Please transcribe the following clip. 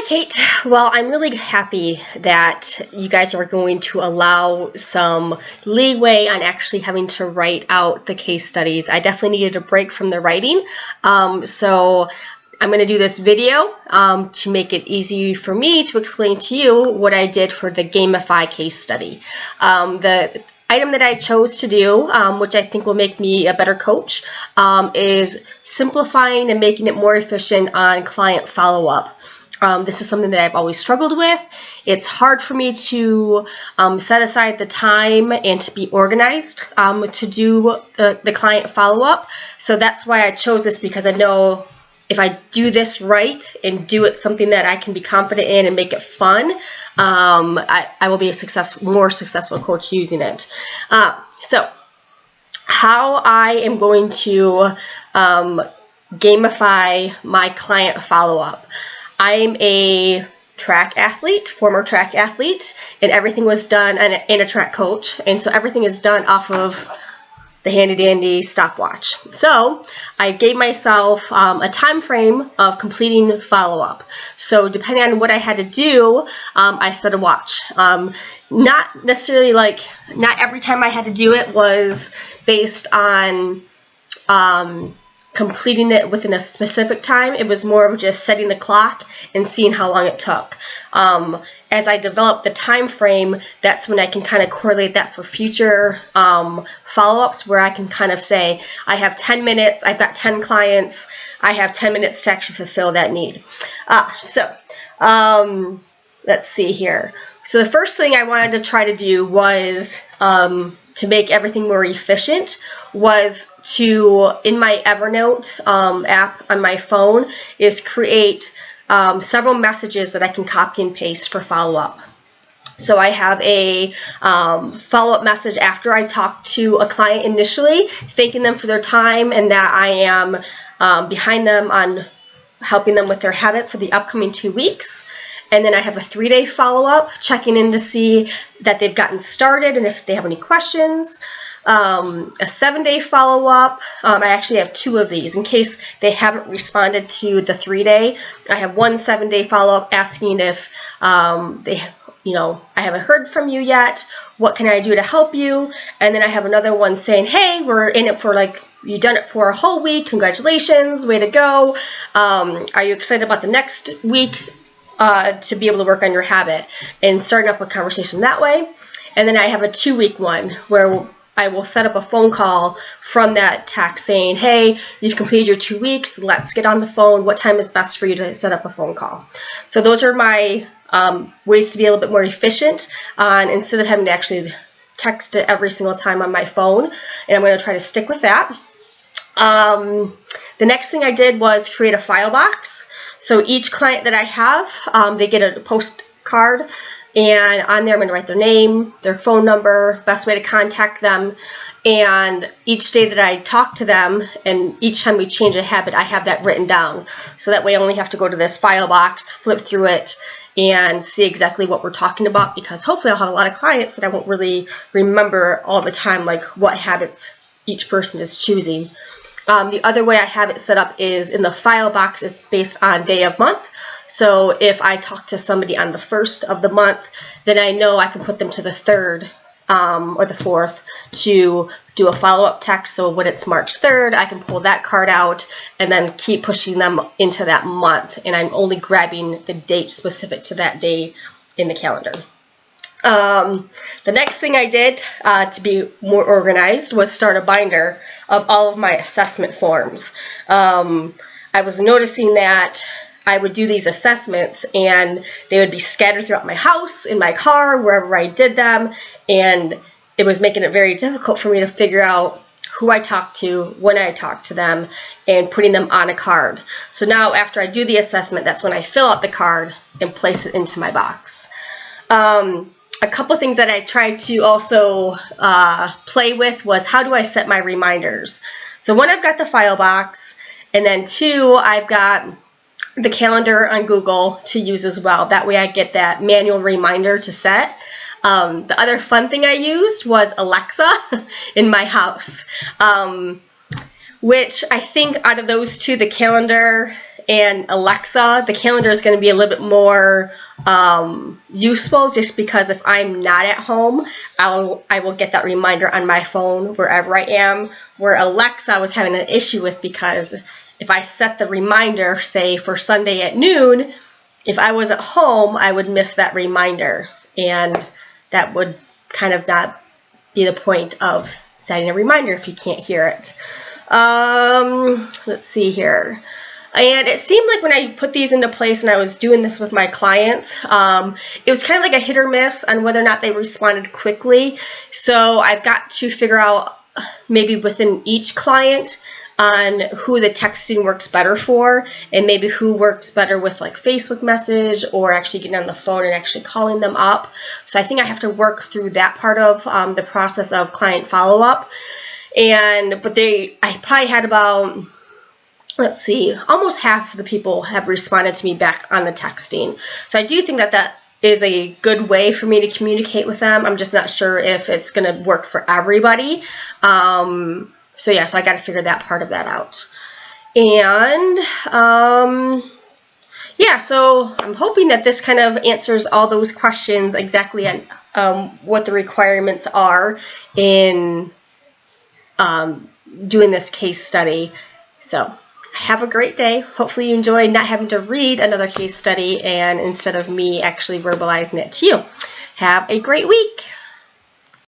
Kate. Well, I'm really happy that you guys are going to allow some leeway on actually having to write out the case studies. I definitely needed a break from the writing, so I'm going to do this video to make it easy for me to explain to you what I did for the Gamify case study. The item that I chose to do, which I think will make me a better coach, is simplifying and making it more efficient on client follow-up. This is something that I've always struggled with. It's hard for me to set aside the time and to be organized to do the client follow-up. So that's why I chose this, because I know if I do this right and do it something that I can be confident in and make it fun, I will be a more successful coach using it. So how I am going to gamify my client follow-up. I'm a track athlete, former track athlete, and everything was done, and a track coach, and so everything is done off of the handy dandy stopwatch. So I gave myself a time frame of completing follow-up. So depending on what I had to do, I set a watch. Not necessarily not every time I had to do it was based on completing it within a specific time. It was more of just setting the clock and seeing how long it took. As I develop the time frame, that's when I can kind of correlate that for future follow-ups, where I can kind of say, I have 10 minutes, I've got 10 clients, I have 10 minutes to actually fulfill that need. Let's see here. So the first thing I wanted to try to do was to make everything more efficient, was to, in my Evernote app on my phone, is create several messages that I can copy and paste for follow-up. So I have a follow-up message after I talk to a client initially, thanking them for their time and that I am behind them on helping them with their habit for the upcoming 2 weeks. And then I have a 3-day follow-up, checking in to see that they've gotten started and if they have any questions. A 7-day follow-up. I actually have 2 of these in case they haven't responded to the 3-day. I have one 7-day follow-up asking if I haven't heard from you yet. What can I do to help you? And then I have another one saying, hey, we're in it for you've done it for a whole week. Congratulations, way to go. Are you excited about the next week to be able to work on your habit? And starting up a conversation that way. And then I have a 2-week one where I will set up a phone call from that text saying, hey, you've completed your 2 weeks, let's get on the phone. What time is best for you to set up a phone call? So those are my ways to be a little bit more efficient instead of having to actually text it every single time on my phone. And I'm going to try to stick with that. The next thing I did was create a file box. So each client that I have, they get a postcard. And on there, I'm going to write their name, their phone number, best way to contact them. And each day that I talk to them, and each time we change a habit, I have that written down. So that way I only have to go to this file box, flip through it, and see exactly what we're talking about. Because hopefully I'll have a lot of clients that I won't really remember all the time, like what habits each person is choosing. The other way I have it set up is in the file box, it's based on day of month. So if I talk to somebody on the 1st of the month, then I know I can put them to the 3rd or the 4th to do a follow-up text. So when it's March 3rd, I can pull that card out and then keep pushing them into that month. And I'm only grabbing the date specific to that day in the calendar. The next thing I did to be more organized was start a binder of all of my assessment forms. I was noticing that I would do these assessments and they would be scattered throughout my house, in my car, wherever I did them, and it was making it very difficult for me to figure out who I talked to, when I talked to them, and putting them on a card. So now after I do the assessment, that's when I fill out the card and place it into my box. A couple things that I tried to also play with was, how do I set my reminders? So one, I've got the file box, and then 2, I've got the calendar on Google to use as well. That way I get that manual reminder to set. The other fun thing I used was Alexa in my house, which I think out of those 2, the calendar and Alexa, the calendar is going to be a little bit more useful, just because if I'm not at home, I will get that reminder on my phone wherever I am, where Alexa I was having an issue with, because if I set the reminder, say for Sunday at noon, if I was at home, I would miss that reminder, and that would kind of not be the point of setting a reminder if you can't hear it. Let's see here. And it seemed like when I put these into place and I was doing this with my clients, it was kind of like a hit or miss on whether or not they responded quickly. So I've got to figure out maybe within each client on who the texting works better for, and maybe who works better with like Facebook message or actually getting on the phone and actually calling them up. So I think I have to work through that part of the process of client follow-up. But I probably had about, let's see, almost half of the people have responded to me back on the texting. So I do think that that is a good way for me to communicate with them. I'm just not sure if it's going to work for everybody. So yeah, so I got to figure that part of that out. And yeah, so I'm hoping that this kind of answers all those questions exactly on what the requirements are in doing this case study. So have a great day. Hopefully you enjoyed not having to read another case study, and instead of me actually verbalizing it to you. Have a great week.